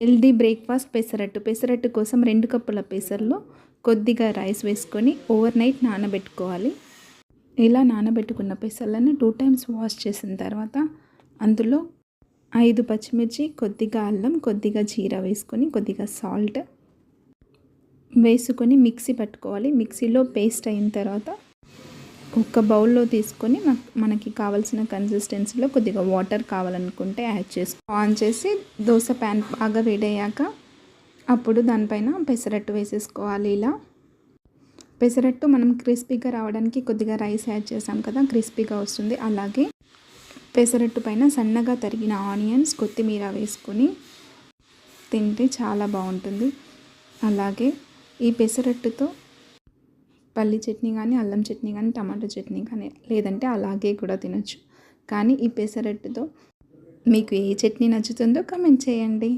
Healthy breakfast pesarattu. Pesarattu కోసం 2 కప్పుల పెసర్లో కొద్దిగా రైస్ వేసుకొని ఓవర్ నైట్ నానబెట్టుకోవాలి. ఇలా నానబెట్టుకున్న పెసర్లను 2 టైమ్స్ వాష్ చేసిన తర్వాత అందులో 5 పచ్చిమిర్చి, కొద్దిగా అల్లం, కొద్దిగా జీరా వేసుకొని కొద్దిగా సాల్ట్ వేసుకొని మిక్సీ పట్టుకోవాలి. మిక్సీలో పేస్ట్ అయిన తర్వాత ఒక బౌల్లో తీసుకొని మనకి కావాల్సిన కన్సిస్టెన్సీలో కొద్దిగా వాటర్ కావాలనుకుంటే యాడ్ ఆన్ చేసి దోశ ప్యాన్ బాగా వేడయ్యాక అప్పుడు దానిపైన పెసరట్టు వేసేసుకోవాలి. ఇలా పెసరట్టు మనం క్రిస్పీగా రావడానికి కొద్దిగా రైస్ యాడ్ చేసాం కదా, క్రిస్పీగా వస్తుంది. అలాగే పెసరట్టు పైన సన్నగా తరిగిన ఆనియన్స్, కొత్తిమీర వేసుకొని తింటే చాలా బాగుంటుంది. అలాగే ఈ పెసరట్టుతో పల్లి చట్నీ కానీ, అల్లం చట్నీ కానీ, టమాటో చట్నీ కానీ, లేదంటే అలాగే కూడా తినొచ్చు. కానీ ఈ పెసరట్టుతో మీకు ఏ చట్నీ నచ్చుతుందో కామెంట్ చేయండి.